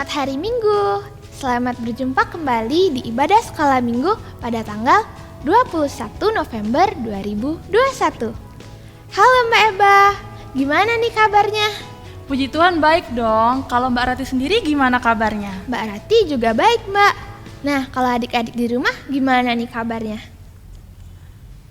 Selamat hari Minggu. Selamat berjumpa kembali di ibadah sekolah Minggu pada tanggal 21 November 2021. Halo Mbak Eba, gimana nih kabarnya? Puji Tuhan baik dong. Kalau Mbak Rati sendiri gimana kabarnya? Mbak Rati juga baik Mbak. Nah, kalau adik-adik di rumah gimana nih kabarnya?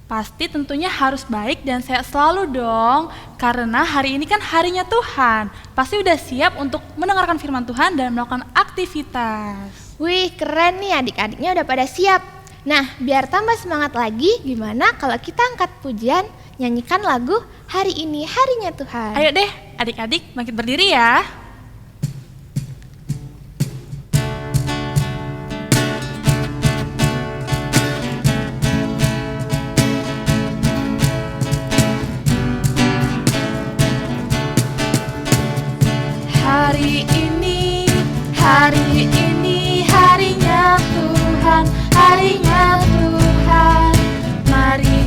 Pasti tentunya harus baik dan sehat selalu dong. Karena hari ini kan harinya Tuhan. Pasti udah siap untuk mendengarkan firman Tuhan dan melakukan aktivitas. Wih, keren nih adik-adiknya udah pada siap. Nah, biar tambah semangat lagi, gimana kalau kita angkat pujian, nyanyikan lagu Hari Ini Harinya Tuhan. Ayo deh, adik-adik bangkit berdiri ya. Hari ini harinya Tuhan, harinya Tuhan. Mari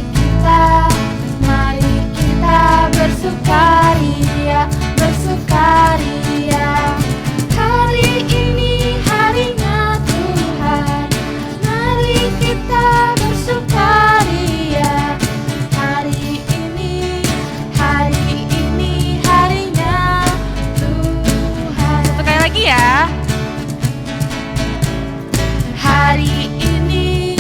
kita bersukaria, bersukaria. Hari ini harinya Tuhan, mari kita bersukaria. Hari ini harinya Tuhan. Satu kali lagi ya. Hari ini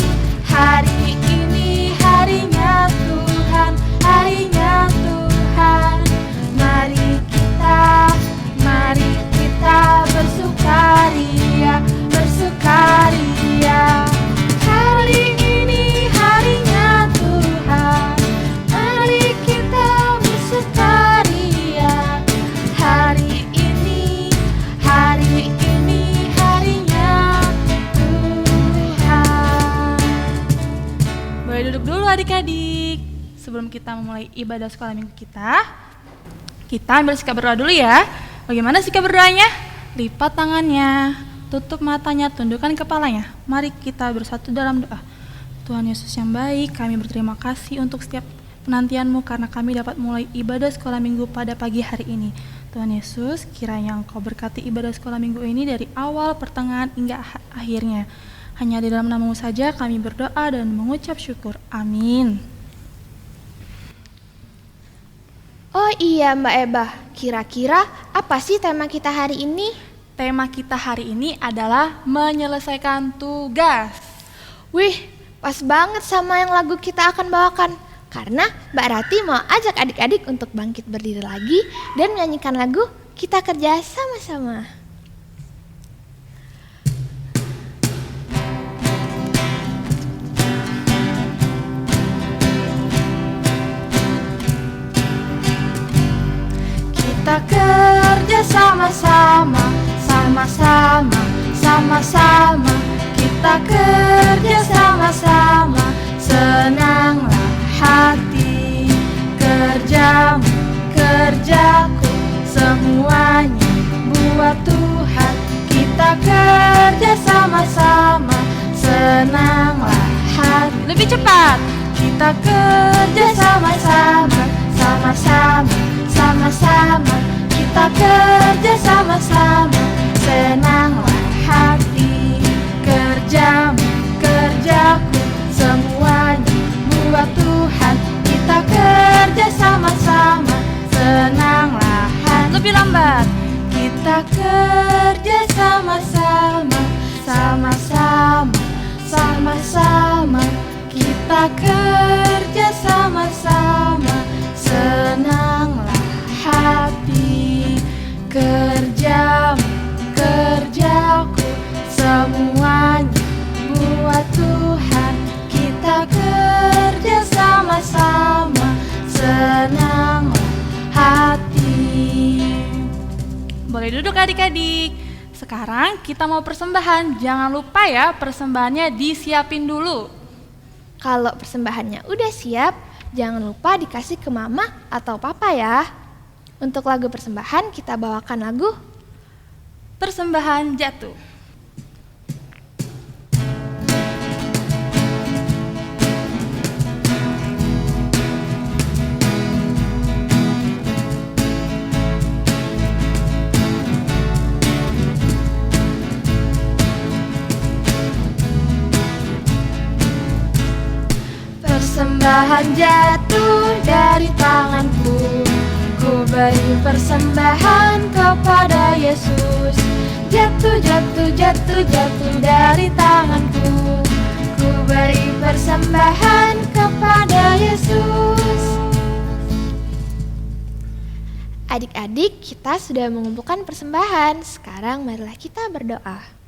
harinya Tuhan, harinya Tuhan. Mari kita bersukaria, bersukaria. Hari ini harinya Tuhan, mari kita bersukaria. Hari ini harinya Tuhan. Boleh duduk dulu adik-adik. Sebelum kita memulai ibadah sekolah minggu kita ambil sikap berdoa dulu ya. Bagaimana sikap berdoanya? Lipat tangannya, tutup matanya, tundukkan kepalanya. Mari kita bersatu dalam doa. Tuhan Yesus yang baik, kami berterima kasih untuk setiap penantian-Mu karena kami dapat mulai ibadah sekolah minggu pada pagi hari ini. Tuhan Yesus, kiranya Engkau berkati ibadah sekolah minggu ini dari awal, pertengahan, hingga akhirnya. Hanya di dalam nama-Mu saja kami berdoa dan mengucap syukur. Amin. Oh iya Mbak Eba, kira-kira apa sih tema kita hari ini? Tema kita hari ini adalah menyelesaikan tugas. Wih, pas banget sama yang lagu kita akan bawakan. Karena Mbak Rati mau ajak adik-adik untuk bangkit berdiri lagi dan menyanyikan lagu Kita Kerja Sama-Sama. Kita kerja sama-sama, sama-sama, sama-sama. Kita kerja sama-sama, senanglah hati. Kerjamu, kerjaku, semuanya buat Tuhan. Kita kerja sama-sama, senanglah hati. Lebih cepat. Kita kerja sama-sama, sama-sama, sama-sama. Kita kerja sama-sama, senanglah hati. Kerjamu, kerjaku, semuanya buat Tuhan. Kita kerja sama-sama, senanglah hati. Lebih lambat. Kita kerja sama-sama, sama-sama, sama-sama. Kita kerja sama-sama, senanglah hati. Kerjamu, kerjaku, semuanya buat Tuhan. Kita kerja sama-sama, senanglah hati. Boleh duduk adik-adik. Sekarang kita mau persembahan. Jangan lupa ya, persembahannya disiapin dulu. Kalau persembahannya udah siap, jangan lupa dikasih ke mama atau papa ya. Untuk lagu persembahan kita bawakan lagu Persembahan Jatuh. persembahan jatuh dari tanganku. Ku beri persembahan kepada Yesus. Jatuh, jatuh, jatuh, jatuh dari tanganku. Ku beri persembahan kepada Yesus. Adik-adik, kita sudah mengumpulkan persembahan. Sekarang marilah kita berdoa.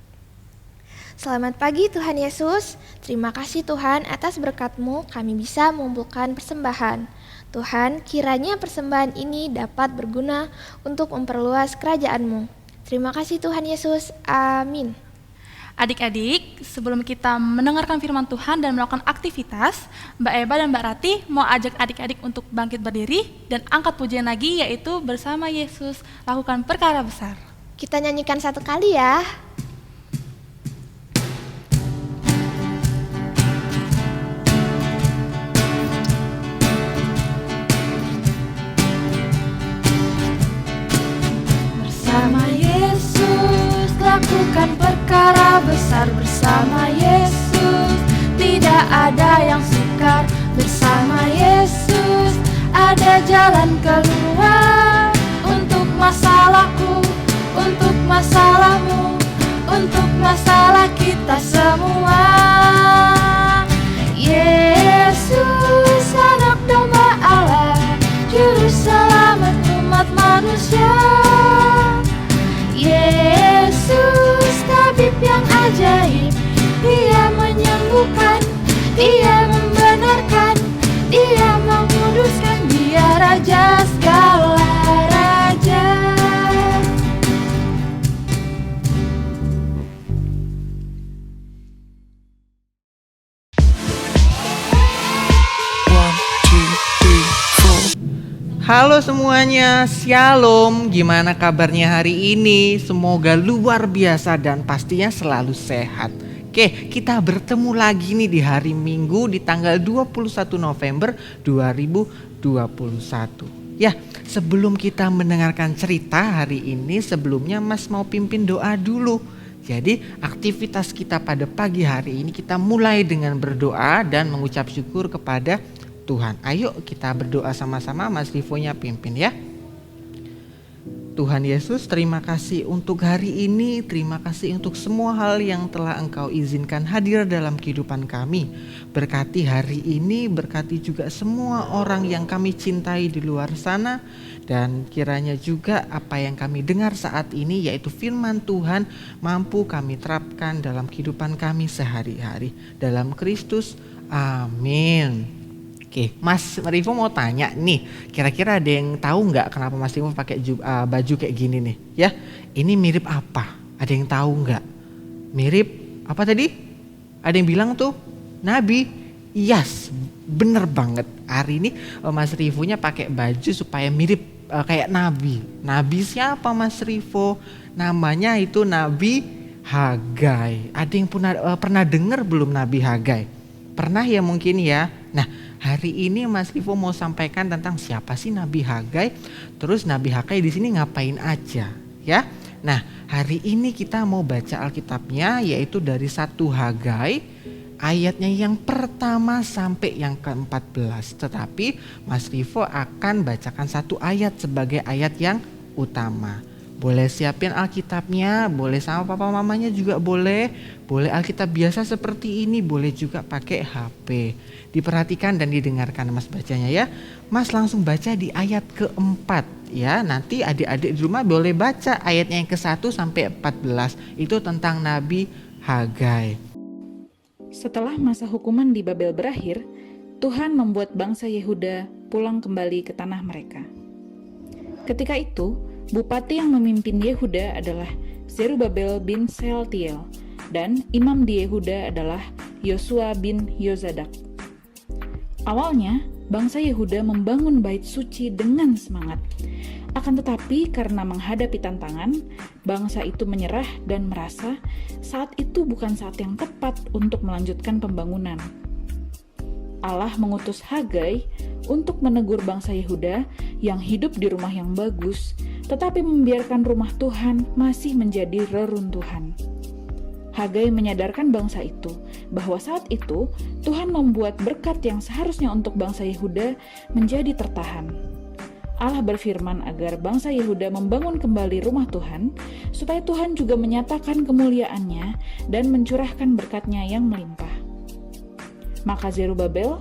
Selamat pagi Tuhan Yesus. Terima kasih Tuhan atas berkat-Mu kami bisa mengumpulkan persembahan. Tuhan, kiranya persembahan ini dapat berguna untuk memperluas kerajaan-Mu. Terima kasih Tuhan Yesus. Amin. Adik-adik, sebelum kita mendengarkan firman Tuhan dan melakukan aktivitas, Mbak Eba dan Mbak Rati mau ajak adik-adik untuk bangkit berdiri dan angkat pujian lagi, yaitu bersama Yesus lakukan perkara besar. Kita nyanyikan satu kali ya. Bersama Yesus lakukan perkara besar. Bersama Yesus tidak ada yang sukar. Bersama Yesus ada jalan keluar. Untuk masalahku, untuk masalahmu, untuk masalah kita semua. Yesus anak domba Allah, juru selamat umat manusia. Yesus tabib yang ajaib, Dia menyembuhkan, Dia membenarkan, Dia menguduskan, Dia Raja segala raja. Halo semuanya, Shalom. Gimana kabarnya hari ini? Semoga luar biasa dan pastinya selalu sehat. Oke, kita bertemu lagi nih di hari Minggu di tanggal 21 November 2021. Ya, sebelum kita mendengarkan cerita hari ini, sebelumnya Mas mau pimpin doa dulu. Jadi aktivitas kita pada pagi hari ini kita mulai dengan berdoa dan mengucap syukur kepada Tuhan. Ayo kita berdoa sama-sama, Mas Rivonya pimpin ya. Tuhan Yesus, terima kasih untuk hari ini, terima kasih untuk semua hal yang telah Engkau izinkan hadir dalam kehidupan kami. Berkati hari ini, berkati juga semua orang yang kami cintai di luar sana. Dan kiranya juga apa yang kami dengar saat ini, yaitu firman Tuhan, mampu kami terapkan dalam kehidupan kami sehari-hari. Dalam Kristus, amin. Oke, Mas Rivo mau tanya nih, kira-kira ada yang tahu nggak kenapa Mas Rivo pakai baju kayak gini nih? Ya, ini mirip apa? Ada yang tahu nggak? Mirip apa tadi? Ada yang bilang tuh Nabi. Yes, bener banget. Hari ini Mas Rivonya pakai baju supaya mirip kayak Nabi. Nabi siapa Mas Rivo? Namanya itu Nabi Hagai. Ada yang pernah dengar belum Nabi Hagai? Pernah ya mungkin ya. Nah, hari ini Mas Rivo mau sampaikan tentang siapa sih Nabi Hagai, terus Nabi Hagai di sini ngapain aja, ya. Nah, hari ini kita mau baca Alkitabnya, yaitu dari 1 Hagai, ayatnya yang pertama sampai yang ke-14. Tetapi Mas Rivo akan bacakan satu ayat sebagai ayat yang utama. Boleh siapin Alkitabnya, boleh sama papa mamanya juga boleh Alkitab biasa seperti ini, boleh juga pakai HP. Diperhatikan dan didengarkan Mas bacanya ya. Mas langsung baca di ayat ke-4 ya. Nanti adik-adik di rumah boleh baca ayatnya yang ke-1 sampai 14. Itu tentang Nabi Hagai. Setelah masa hukuman di Babel berakhir, Tuhan membuat bangsa Yehuda pulang kembali ke tanah mereka. Ketika itu, bupati yang memimpin Yehuda adalah Zerubabel bin Sealtiel, dan imam di Yehuda adalah Yosua bin Yozadak. Awalnya, bangsa Yehuda membangun bait suci dengan semangat. Akan tetapi karena menghadapi tantangan, bangsa itu menyerah dan merasa saat itu bukan saat yang tepat untuk melanjutkan pembangunan. Allah mengutus Hagai untuk menegur bangsa Yehuda yang hidup di rumah yang bagus, tetapi membiarkan rumah Tuhan masih menjadi reruntuhan. Hagai menyadarkan bangsa itu bahwa saat itu Tuhan membuat berkat yang seharusnya untuk bangsa Yehuda menjadi tertahan. Allah berfirman agar bangsa Yehuda membangun kembali rumah Tuhan, supaya Tuhan juga menyatakan kemuliaannya dan mencurahkan berkat-Nya yang melimpah. Maka Zerubabel,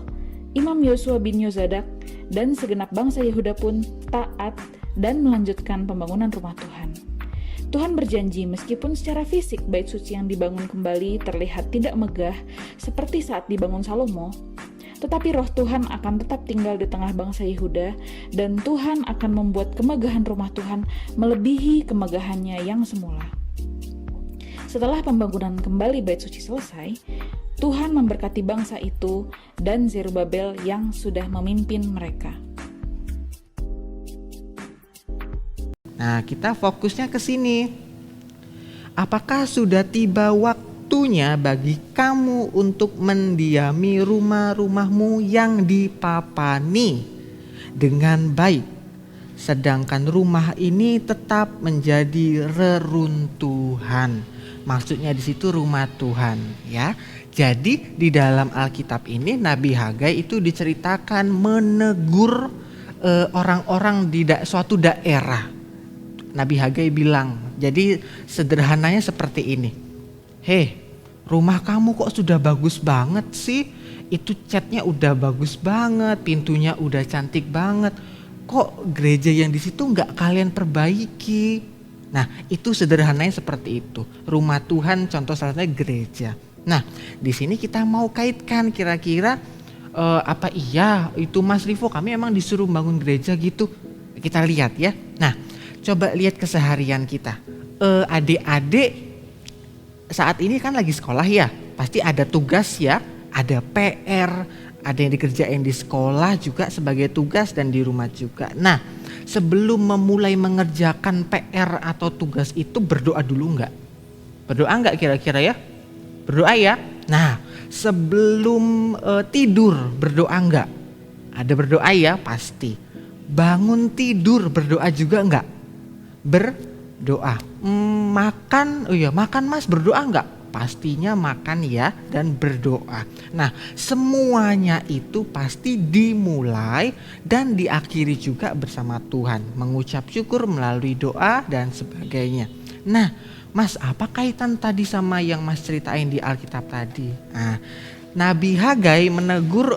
Imam Yosua bin Yozadak, dan segenap bangsa Yehuda pun taat dan melanjutkan pembangunan rumah Tuhan. Tuhan berjanji meskipun secara fisik bait suci yang dibangun kembali terlihat tidak megah seperti saat dibangun Salomo, tetapi roh Tuhan akan tetap tinggal di tengah bangsa Yehuda, dan Tuhan akan membuat kemegahan rumah Tuhan melebihi kemegahannya yang semula. Setelah pembangunan kembali bait suci selesai, Tuhan memberkati bangsa itu dan Zerubabel yang sudah memimpin mereka. Nah, kita fokusnya ke sini. Apakah sudah tiba waktunya bagi kamu untuk mendiami rumah-rumahmu yang dipapani dengan baik, sedangkan rumah ini tetap menjadi reruntuhan? Maksudnya di situ rumah Tuhan, ya. Jadi di dalam Alkitab ini Nabi Hagai itu diceritakan menegur orang-orang di suatu daerah. Nabi Hagai bilang, jadi sederhananya seperti ini. Hei, rumah kamu kok sudah bagus banget sih? Itu catnya udah bagus banget, pintunya udah cantik banget. Kok gereja yang di situ nggak kalian perbaiki? Nah, itu sederhananya seperti itu. Rumah Tuhan contoh salah satunya gereja. Nah, di sini kita mau kaitkan kira-kira apa iya itu Mas Rivo kami emang disuruh bangun gereja gitu? Kita lihat ya. Nah, coba lihat keseharian kita. Adik-adik saat ini kan lagi sekolah ya. Pasti ada tugas ya, ada PR, ada yang dikerjain di sekolah juga sebagai tugas dan di rumah juga. Nah, sebelum memulai mengerjakan PR atau tugas itu berdoa dulu enggak? Berdoa enggak kira-kira ya? Berdoa ya. Nah, sebelum tidur berdoa enggak? Ada berdoa ya pasti. Bangun tidur berdoa juga enggak? Berdoa. Makan, oh iya makan Mas berdoa enggak? Pastinya makan ya dan berdoa. Nah, semuanya itu pasti dimulai dan diakhiri juga bersama Tuhan, mengucap syukur melalui doa dan sebagainya. Nah, Mas, apa kaitan tadi sama yang Mas ceritain di Alkitab tadi? Nah, Nabi Hagai menegur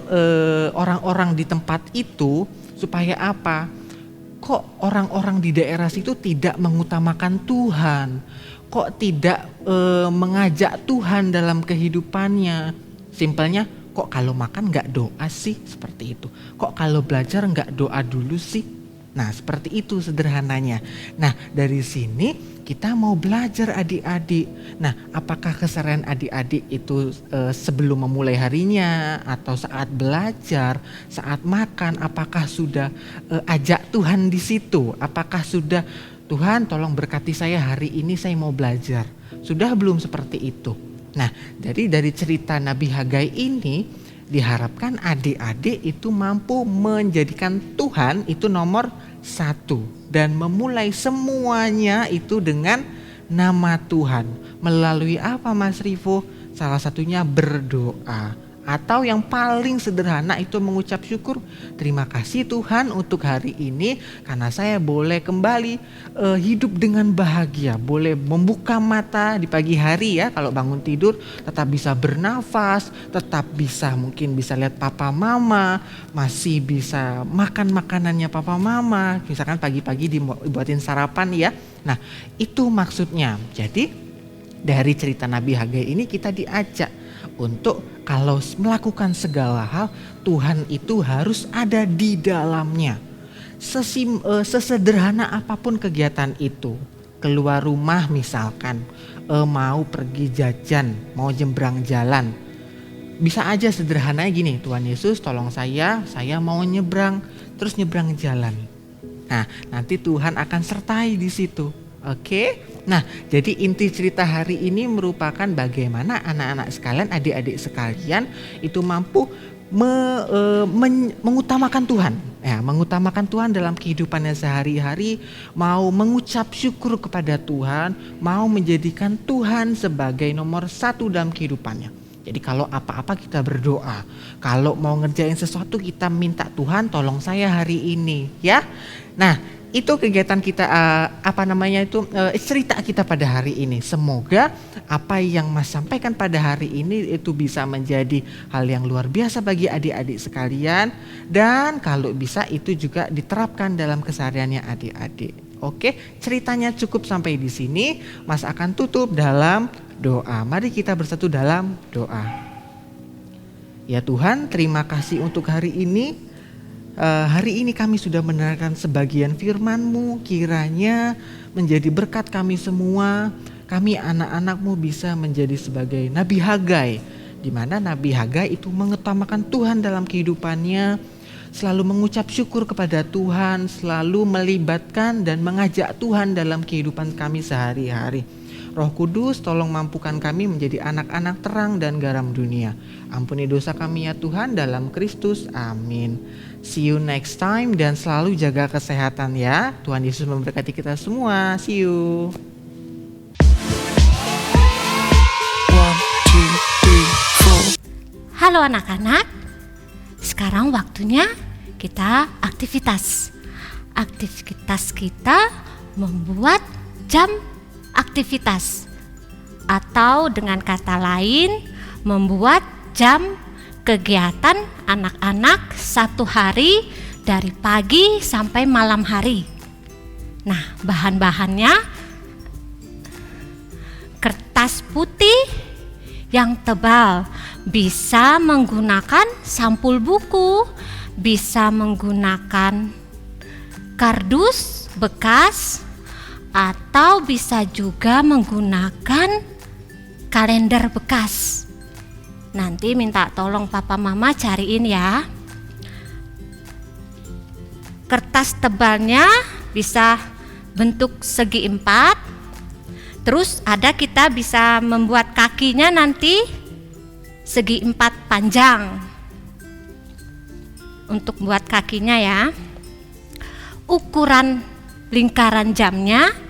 orang-orang di tempat itu supaya apa? Kok orang-orang di daerah situ tidak mengutamakan Tuhan? Kok tidak mengajak Tuhan dalam kehidupannya? Simpelnya, kok kalau makan gak doa sih? Seperti itu. Kok kalau belajar gak doa dulu sih? Nah, seperti itu sederhananya. Nah, dari sini kita mau belajar adik-adik. Nah, apakah keseharian adik-adik itu sebelum memulai harinya atau saat belajar, saat makan, apakah sudah ajak Tuhan di situ? Apakah sudah Tuhan tolong berkati saya hari ini saya mau belajar? Sudah belum seperti itu? Nah, jadi dari cerita Nabi Hagai ini diharapkan adik-adik itu mampu menjadikan Tuhan itu nomor satu dan memulai semuanya itu dengan nama Tuhan. Melalui apa Mas Rivo? Salah satunya berdoa. Atau yang paling sederhana itu mengucap syukur. Terima kasih Tuhan untuk hari ini karena saya boleh kembali hidup dengan bahagia. Boleh membuka mata di pagi hari ya kalau bangun tidur tetap bisa bernafas. Tetap bisa mungkin bisa lihat papa mama. Masih bisa makan makanannya papa mama. Misalkan pagi-pagi dibuatin sarapan ya. Nah itu maksudnya. Jadi dari cerita Nabi Hagai ini kita diajak untuk kalau melakukan segala hal Tuhan itu harus ada di dalamnya. Sesederhana apapun kegiatan itu, keluar rumah misalkan, mau pergi jajan, mau nyebrang jalan, bisa aja sederhananya gini, Tuhan Yesus tolong saya mau nyebrang, terus nyebrang jalan. Nah nanti Tuhan akan sertai di situ. Oke, nah jadi inti cerita hari ini merupakan bagaimana anak-anak sekalian, adik-adik sekalian itu mampu mengutamakan Tuhan, ya, mengutamakan Tuhan dalam kehidupannya sehari-hari, mau mengucap syukur kepada Tuhan, mau menjadikan Tuhan sebagai nomor satu dalam kehidupannya. Jadi kalau apa-apa kita berdoa, kalau mau ngerjain sesuatu kita minta Tuhan tolong saya hari ini, ya. Nah, itu kegiatan kita, cerita kita pada hari ini. Semoga apa yang Mas sampaikan pada hari ini itu bisa menjadi hal yang luar biasa bagi adik-adik sekalian. Dan kalau bisa itu juga diterapkan dalam kesehariannya adik-adik. Oke, ceritanya cukup sampai di sini. Mas akan tutup dalam doa. Mari kita bersatu dalam doa. Ya Tuhan, terima kasih untuk hari ini. Hari ini kami sudah mendengarkan sebagian firman-Mu, kiranya menjadi berkat kami semua. Kami anak-anak-Mu bisa menjadi sebagai Nabi Hagai, di mana Nabi Hagai itu mengutamakan Tuhan dalam kehidupannya, selalu mengucap syukur kepada Tuhan, selalu melibatkan dan mengajak Tuhan dalam kehidupan kami sehari-hari. Roh Kudus, tolong mampukan kami menjadi anak-anak terang dan garam dunia. Ampuni dosa kami ya Tuhan, dalam Kristus, amin. See you next time dan selalu jaga kesehatan ya. Tuhan Yesus memberkati kita semua. See you. 1, 2, 3, 4. Halo anak-anak. Sekarang waktunya kita aktivitas. Aktivitas kita membuat jam aktivitas, atau dengan kata lain membuat jam kegiatan anak-anak satu hari dari pagi sampai malam hari. Nah, bahan-bahannya kertas putih yang tebal, bisa menggunakan sampul buku, bisa menggunakan kardus bekas, atau bisa juga menggunakan kalender bekas. Nanti minta tolong papa mama cariin ya. Kertas tebalnya bisa bentuk segi 4. Terus kita bisa membuat kakinya nanti segi 4 panjang. Untuk buat kakinya ya. Ukuran lingkaran jamnya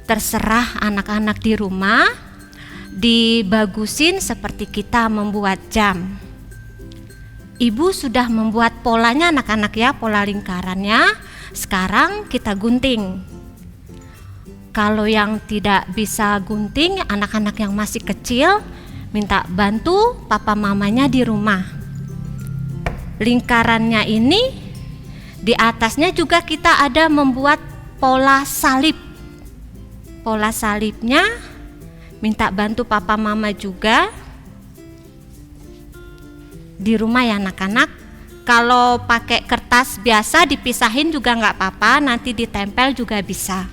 terserah anak-anak di rumah, dibagusin seperti kita membuat jam. Ibu sudah membuat polanya anak-anak ya, pola lingkarannya. Sekarang kita gunting. Kalau yang tidak bisa gunting, anak-anak yang masih kecil, minta bantu papa mamanya di rumah. Lingkarannya ini, di atasnya juga kita ada membuat pola salib. Pola salibnya minta bantu papa mama juga di rumah ya anak-anak. Kalau pakai kertas biasa dipisahin juga nggak apa-apa, nanti ditempel juga bisa.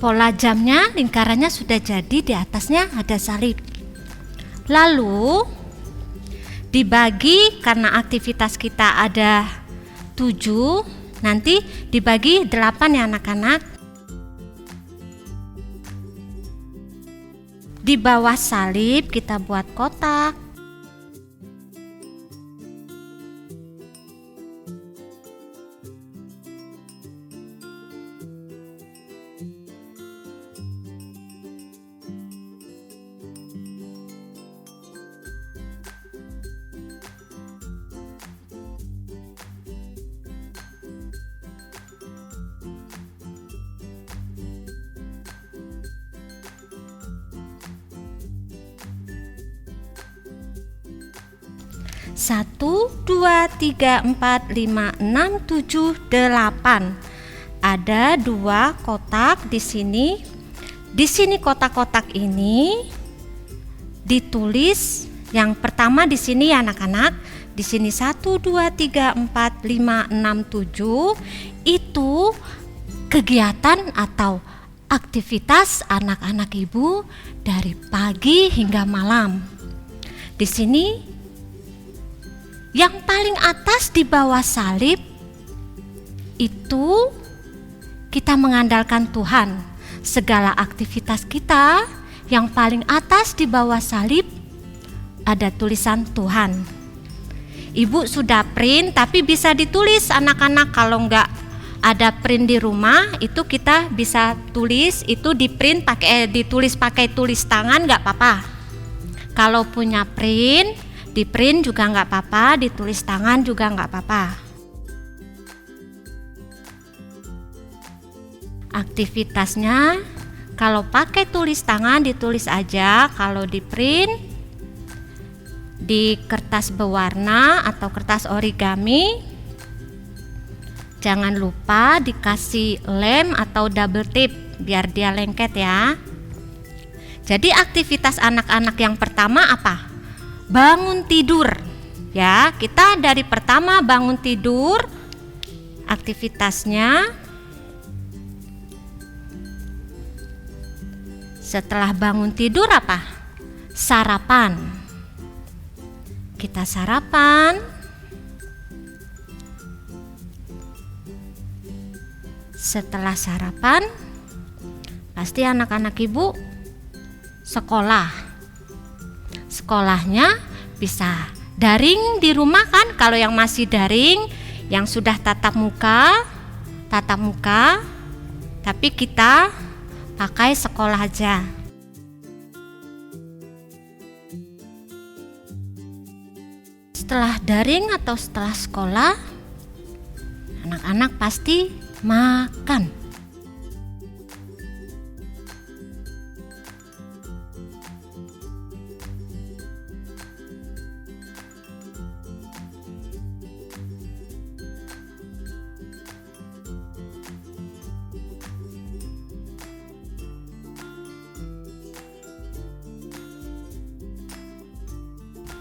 Pola jamnya, lingkarannya sudah jadi, di atasnya ada salib. Lalu dibagi, karena aktivitas kita ada 7, nanti dibagi 8 ya anak-anak. Di bawah salib kita buat kotak. Satu, 2, 3, 4, 5, 6, 7, 8. ada 2 kotak di sini. Di sini kotak-kotak ini ditulis yang pertama di sini ya anak-anak. Di sini 1, 2, 3, 4, 5, 6, 7 itu kegiatan atau aktivitas anak-anak ibu dari pagi hingga malam. Di sini yang paling atas di bawah salib itu kita mengandalkan Tuhan. Segala aktivitas kita yang paling atas di bawah salib ada tulisan Tuhan. Ibu sudah print tapi bisa ditulis anak-anak. Kalau enggak ada print di rumah itu kita bisa tulis, itu di print ditulis pakai tulis tangan enggak apa-apa. Kalau punya print, di print juga enggak apa-apa, ditulis tangan juga enggak apa-apa. Aktivitasnya kalau pakai tulis tangan ditulis aja, kalau di print di kertas berwarna atau kertas origami jangan lupa dikasih lem atau double tip biar dia lengket ya. Jadi aktivitas anak-anak yang pertama apa? Bangun tidur ya. Kita dari pertama bangun tidur, aktivitasnya setelah bangun tidur apa? Sarapan. Kita sarapan. Setelah sarapan, pasti anak-anak ibu sekolah. Sekolahnya bisa daring di rumah kan? Kalau yang masih daring, yang sudah tatap muka, tapi kita pakai sekolah aja. Setelah daring atau setelah sekolah, anak-anak pasti makan.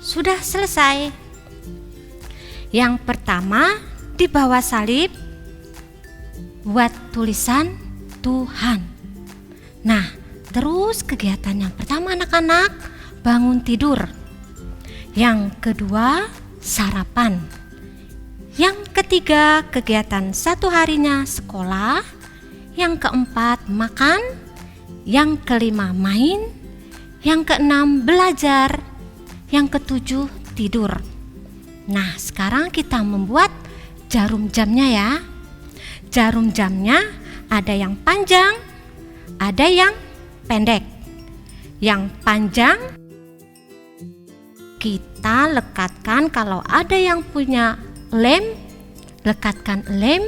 Sudah selesai. Yang pertama di bawah salib buat tulisan Tuhan. Nah, terus kegiatan yang pertama anak-anak bangun tidur. Yang kedua sarapan. Yang ketiga kegiatan satu harinya sekolah. Yang keempat makan. Yang kelima main. Yang keenam belajar. Yang ketujuh tidur. Nah, sekarang kita membuat jarum jamnya ya. Jarum jamnya ada yang panjang, ada yang pendek. Yang panjang kita lekatkan, kalau ada yang punya lem, lekatkan lem.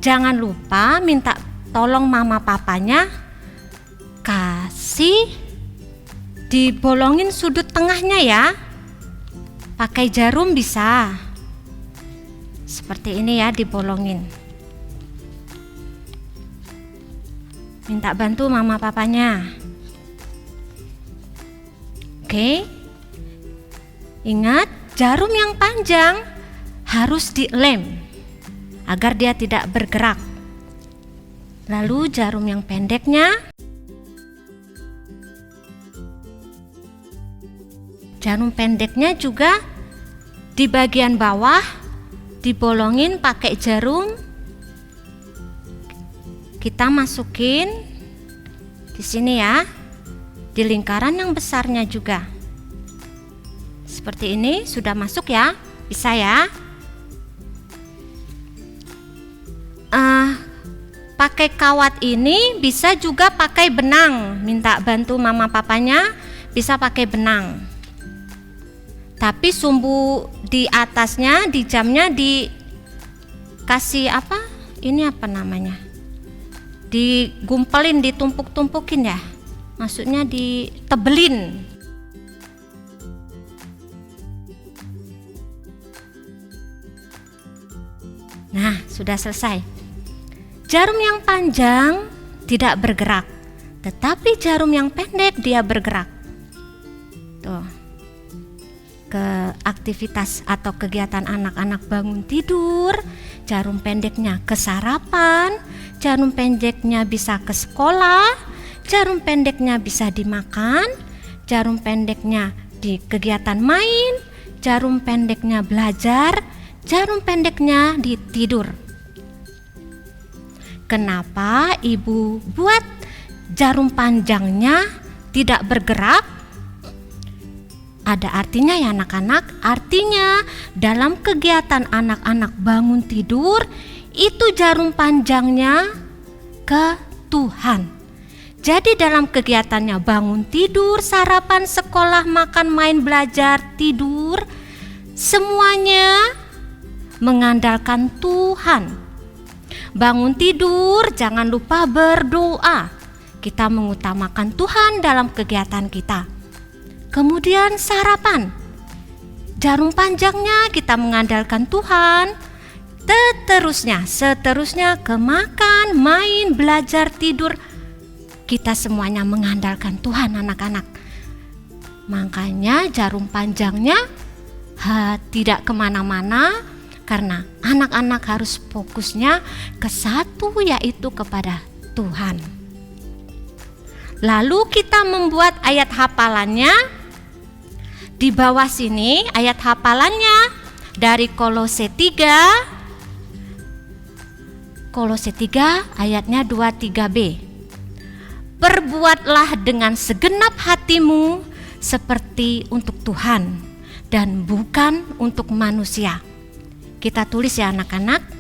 Jangan lupa minta tolong mama papanya kasih dibolongin sudut tengahnya ya. Pakai jarum bisa. Seperti ini ya, dibolongin. Minta bantu mama papanya. Oke. Ingat, jarum yang panjang harus dilem agar dia tidak bergerak. Lalu jarum yang pendeknya, juga di bagian bawah dibolongin pakai jarum. Kita masukin di sini ya, di lingkaran yang besarnya juga. Seperti ini sudah masuk ya, bisa ya. Pakai kawat ini bisa juga pakai benang. Minta bantu mama papanya, bisa pakai benang. Tapi sumbu di atasnya, di jamnya dikasih apa? Ini apa namanya? Digumpelin, ditumpuk-tumpukin ya. Maksudnya ditebelin. sudah selesai. Jarum yang panjang tidak bergerak, tetapi jarum yang pendek dia bergerak. Tuh. Ke aktivitas atau kegiatan anak-anak bangun tidur, jarum pendeknya ke sarapan, jarum pendeknya bisa ke sekolah, jarum pendeknya bisa dimakan, jarum pendeknya di kegiatan main, jarum pendeknya belajar, jarum pendeknya di tidur. Kenapa ibu buat jarum panjangnya tidak bergerak? Ada artinya ya anak-anak, artinya dalam kegiatan anak-anak bangun tidur itu jarum panjangnya ke Tuhan. Jadi dalam kegiatannya bangun tidur, sarapan, sekolah, makan, main, belajar, tidur, semuanya mengandalkan Tuhan. Bangun tidur, jangan lupa berdoa. Kita mengutamakan Tuhan dalam kegiatan kita. Kemudian sarapan, jarum panjangnya kita mengandalkan Tuhan. Seterusnya ke makan, main, belajar, tidur. Kita semuanya mengandalkan Tuhan anak-anak. Makanya jarum panjangnya tidak kemana-mana, karena anak-anak harus fokusnya ke satu, yaitu kepada Tuhan. Lalu kita membuat ayat hafalannya. Di bawah sini ayat hafalannya dari Kolose 3 ayatnya 23b. Perbuatlah dengan segenap hatimu seperti untuk Tuhan dan bukan untuk manusia. Kita tulis ya anak-anak.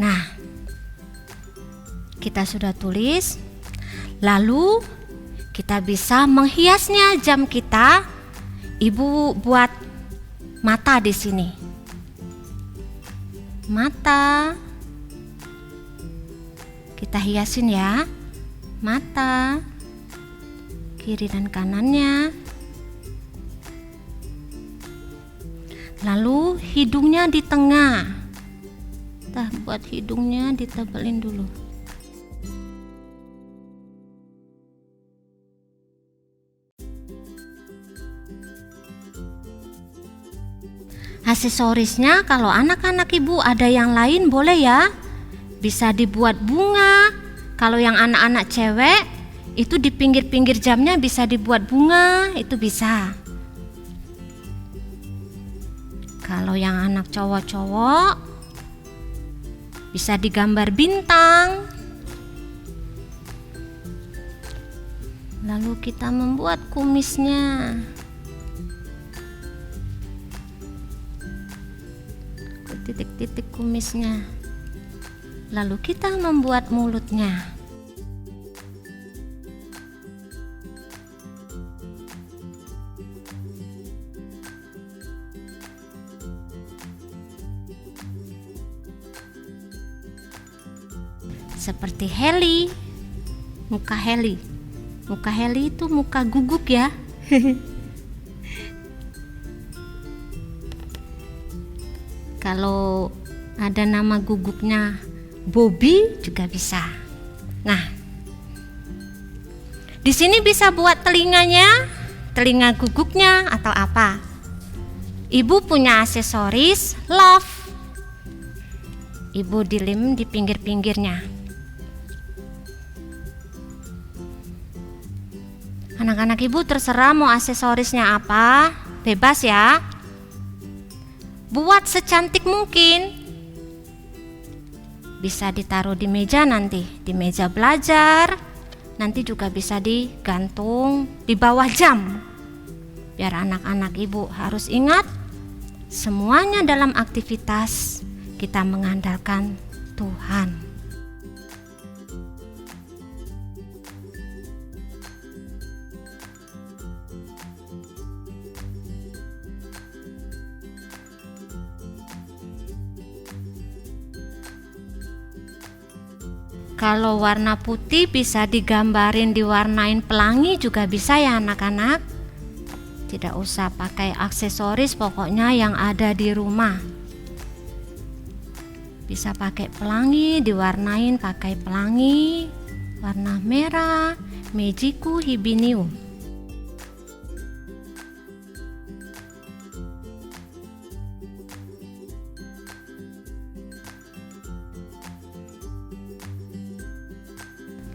Nah, kita sudah tulis. Lalu kita bisa menghiasnya jam kita. Ibu buat mata di sini. Mata. Kita hiasin ya. Mata. Kiri dan kanannya. Lalu hidungnya di tengah. Kita buat hidungnya ditebelin dulu. Aksesorisnya kalau anak-anak ibu ada yang lain boleh ya. Bisa dibuat bunga. Kalau yang anak-anak cewek itu di pinggir-pinggir jamnya bisa dibuat bunga, itu bisa. Kalau yang anak cowok-cowok bisa digambar bintang. Lalu kita membuat kumisnya. Titik-titik kumisnya. Lalu kita membuat mulutnya. Seperti Heli, muka Heli. Muka Heli itu muka guguk ya. Kalau ada nama guguknya Bobby juga bisa. Nah, di sini bisa buat telinganya, telinga guguknya atau apa. Ibu punya aksesoris love. Ibu dilem di pinggir-pinggirnya. Anak-anak ibu terserah mau aksesorisnya apa, bebas ya. Buat secantik mungkin. Bisa ditaruh di meja nanti, di meja belajar. Nanti juga bisa digantung di bawah jam. Biar anak-anak ibu harus ingat, semuanya dalam aktivitas kita mengandalkan Tuhan. Kalau warna putih bisa digambarin diwarnain pelangi juga bisa ya anak-anak. Tidak usah pakai aksesoris, pokoknya yang ada di rumah. Bisa pakai pelangi, diwarnain pakai pelangi warna merah, Mejiku Hibiniu.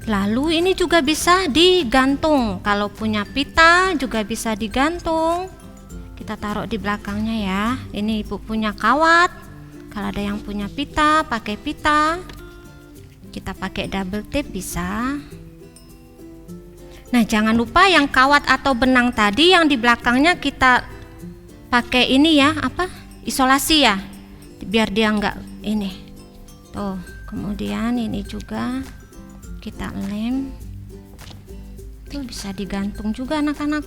Lalu ini juga bisa digantung. Kalau punya pita juga bisa digantung. Kita taruh di belakangnya ya. Ini ibu punya kawat. Kalau ada yang punya pita, pakai pita. Kita pakai double tape bisa. Nah, jangan lupa yang kawat atau benang tadi yang di belakangnya kita pakai ini ya, isolasi ya. Biar dia enggak ini. Tuh, kemudian ini juga kita lem. Tuh bisa digantung juga anak-anak.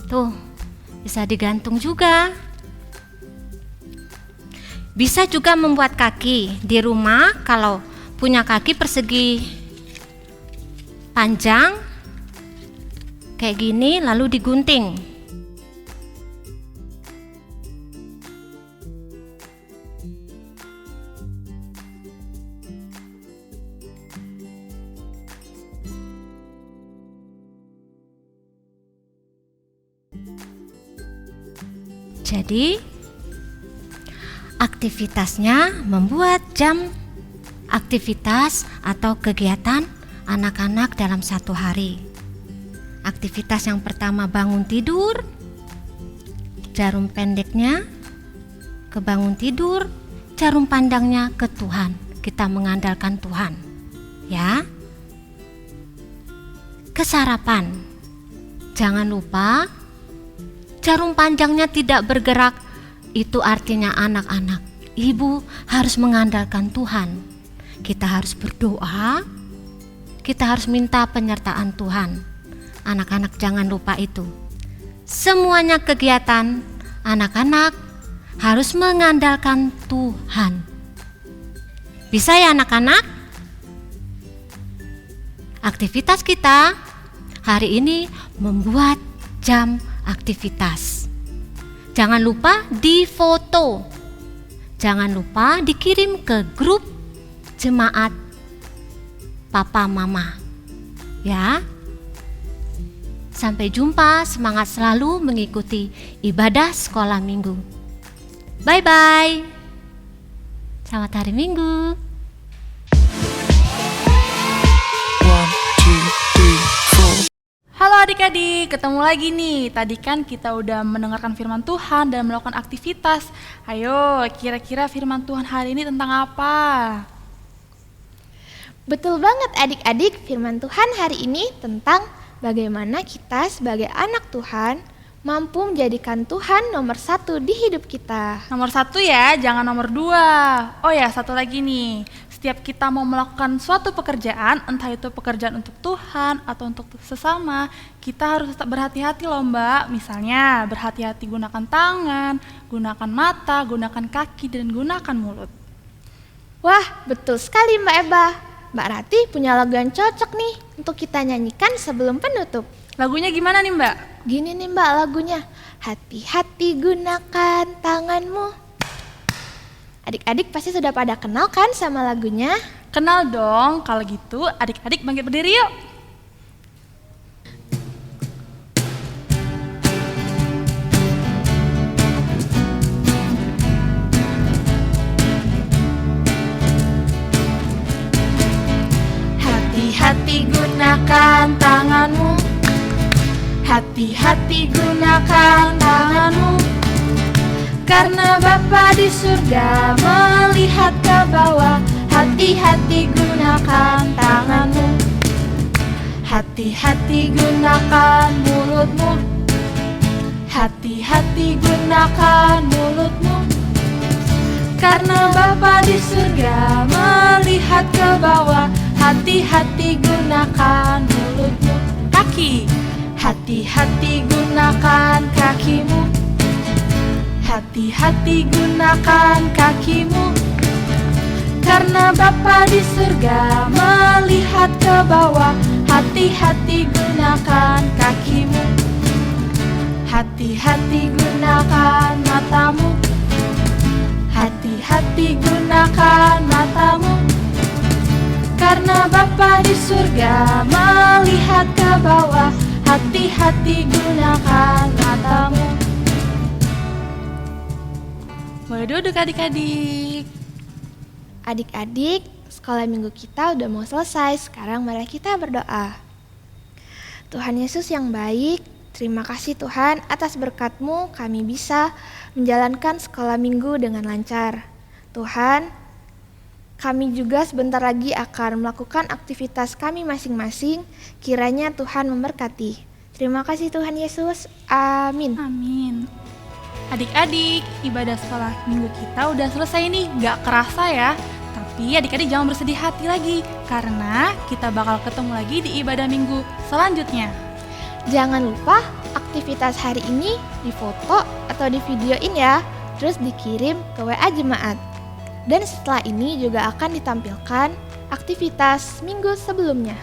Tuh bisa digantung juga. Bisa juga membuat kaki di rumah. Kalau punya kaki persegi panjang kayak gini, lalu digunting. Jadi aktivitasnya membuat jam aktivitas atau kegiatan anak-anak dalam satu hari. Aktivitas yang pertama bangun tidur, jarum pendeknya ke bangun tidur, jarum pandangnya ke Tuhan. Kita mengandalkan Tuhan, ya. Kesarapan, jangan lupa jarum panjangnya tidak bergerak. Itu artinya anak-anak, ibu harus mengandalkan Tuhan. Kita harus berdoa, kita harus minta penyertaan Tuhan. Anak-anak jangan lupa itu. Semuanya kegiatan anak-anak harus mengandalkan Tuhan. Bisa ya anak-anak? Aktivitas kita hari ini membuat jam aktivitas. Jangan lupa difoto. Jangan lupa dikirim ke grup jemaat papa mama. Ya. Sampai jumpa, semangat selalu mengikuti ibadah sekolah minggu. Bye bye. Selamat hari Minggu. 1, 2, 3, 4. Halo adik-adik, ketemu lagi nih. Tadi kan kita udah mendengarkan firman Tuhan dan melakukan aktivitas. Ayo, kira-kira firman Tuhan hari ini tentang apa? Betul banget adik-adik, firman Tuhan hari ini tentang bagaimana kita sebagai anak Tuhan mampu menjadikan Tuhan nomor 1 di hidup kita. Nomor 1 ya, jangan nomor 2. Oh ya, satu lagi nih. Setiap kita mau melakukan suatu pekerjaan, entah itu pekerjaan untuk Tuhan atau untuk sesama, kita harus tetap berhati-hati loh Mbak. Misalnya, berhati-hati gunakan tangan, gunakan mata, gunakan kaki, dan gunakan mulut. Wah, betul sekali Mbak Eba. Mbak Rati punya lagu yang cocok nih untuk kita nyanyikan sebelum penutup. Lagunya gimana nih Mbak? Gini nih Mbak lagunya. Hati-hati gunakan tanganmu. Adik-adik pasti sudah pada kenal kan sama lagunya? Kenal dong, kalau gitu adik-adik bangkit berdiri yuk. Hati-hati gunakan tanganmu. Hati-hati gunakan tanganmu. Karena Bapa di surga melihat ke bawah. Hati-hati gunakan tanganmu. Hati-hati gunakan mulutmu. Hati-hati gunakan mulutmu. Karena Bapa di surga melihat ke bawah. Hati-hati gunakan mulutmu. Kaki. Hati-hati gunakan kakimu. Hati-hati gunakan kakimu, karena Bapa di surga melihat ke bawah. Hati-hati gunakan kakimu, hati-hati gunakan matamu, hati-hati gunakan matamu, karena Bapa di surga melihat ke bawah. Hati-hati gunakan matamu. Boleh duduk adik-adik. Adik-adik, sekolah minggu kita udah mau selesai. Sekarang mari kita berdoa. Tuhan Yesus yang baik, terima kasih Tuhan atas berkat-Mu kami bisa menjalankan sekolah minggu dengan lancar. Tuhan, kami juga sebentar lagi akan melakukan aktivitas kami masing-masing. Kiranya Tuhan memberkati. Terima kasih Tuhan Yesus. Amin. Amin. Adik-adik, ibadah sekolah minggu kita udah selesai nih. Gak kerasa ya. Tapi adik-adik jangan bersedih hati lagi, karena kita bakal ketemu lagi di ibadah minggu selanjutnya. Jangan lupa aktivitas hari ini difoto atau divideoin ya, terus dikirim ke WA jemaat. Dan setelah ini juga akan ditampilkan aktivitas minggu sebelumnya.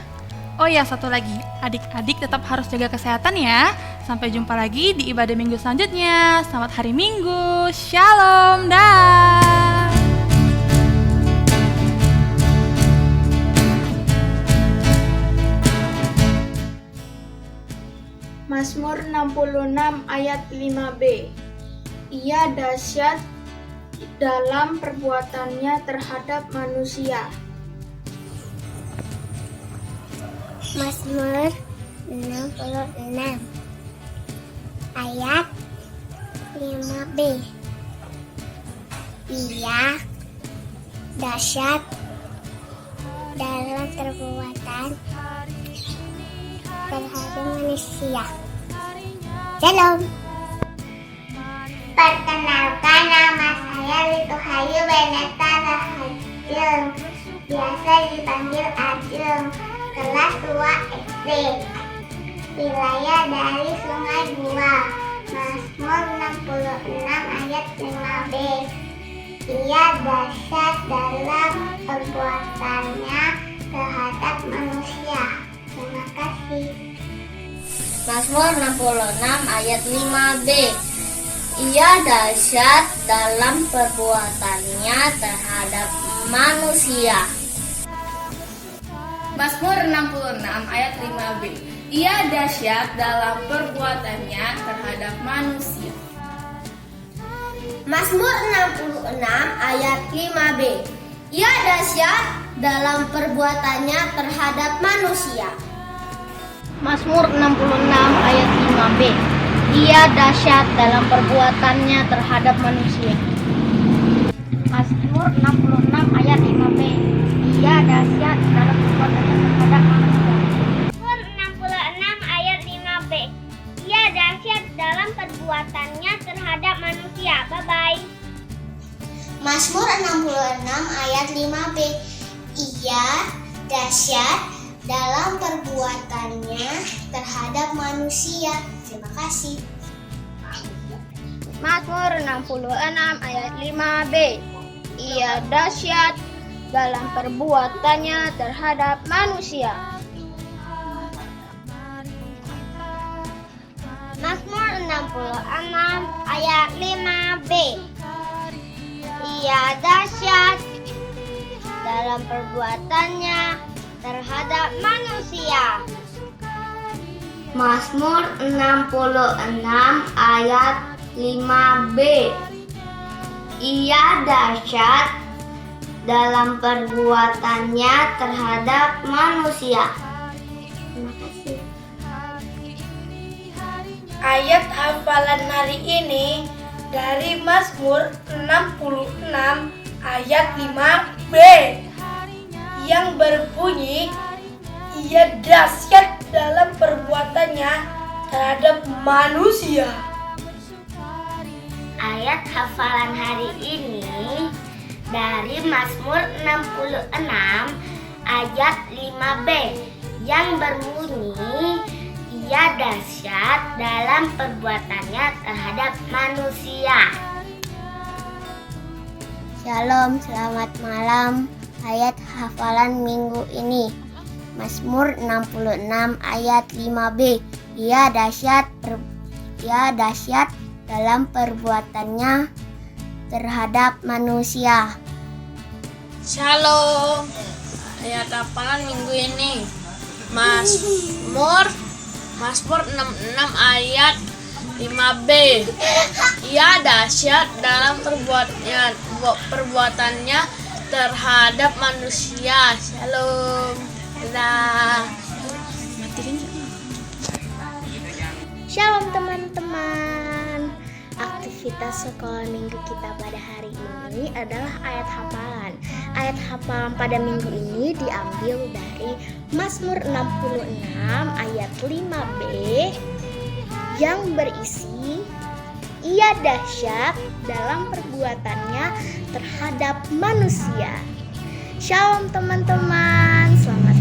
Oh ya, satu lagi, adik-adik tetap harus jaga kesehatan ya. Sampai jumpa lagi di ibadah minggu selanjutnya. Selamat hari Minggu, Shalom, dah. Mazmur 66 ayat 5b. Ia dahsyat dalam perbuatannya terhadap manusia. Mazmur 66 ayat 5b. Ia dahsyat dalam perbuatan terhadap manusia. Shalom. Perkenalkan, nama saya Lituhayu Beneta Rahajeng, biasa dipanggil Ajeng, kelas 2 SD, wilayah dari Sungai Dua. Mazmur 66 ayat 5b. Ia dahsyat dalam perbuatannya terhadap manusia. Terima kasih. Mazmur 66 ayat 5b. Ia dahsyat dalam perbuatannya terhadap manusia. Mazmur 66 ayat 5b. Ia dahsyat dalam perbuatannya terhadap manusia. Mazmur 66 ayat 5b. Ia dahsyat dalam perbuatannya terhadap manusia. Mazmur 66 ayat 5b. Ia dahsyat dalam perbuatannya terhadap manusia. Mazmur 66 ayat 5b. Ia dahsyat dalam perbuatannya terhadap manusia. Mazmur 66 ayat 5b. Ia dahsyat dalam perbuatannya terhadap manusia. Bye-bye. Mazmur 66 ayat 5b. Ia dahsyat dalam perbuatannya terhadap manusia. Terima kasih. Mazmur 66 ayat 5b. Ia dahsyat dalam perbuatannya terhadap manusia. Mazmur 66 ayat 5b. Ia dahsyat dalam perbuatannya terhadap manusia. Mazmur 66 ayat 5b. Ia dahsyat dalam perbuatannya terhadap manusia. Terima kasih. Ayat hafalan hari ini dari Mazmur 66 ayat 5b yang berbunyi, ia dahsyat dalam perbuatannya terhadap manusia. Ayat hafalan hari ini dari Mazmur 66 ayat 5b yang berbunyi, ia dahsyat dalam perbuatannya terhadap manusia. Shalom, selamat malam. Ayat hafalan minggu ini Mazmur 66 ayat 5b. Ia dahsyat dalam perbuatannya terhadap manusia. Shalom. Ayat hafalan minggu ini Mazmur 66 ayat 5b. Ia dahsyat dalam perbuatannya terhadap manusia. Shalom. Dadah. Shalom teman-teman. Aktivitas sekolah minggu kita pada hari ini adalah ayat hafalan. Ayat hafalan pada minggu ini diambil dari Mazmur 66 ayat 5b yang berisi ia dahsyat dalam perbuatannya terhadap manusia. Shalom teman-teman, selamat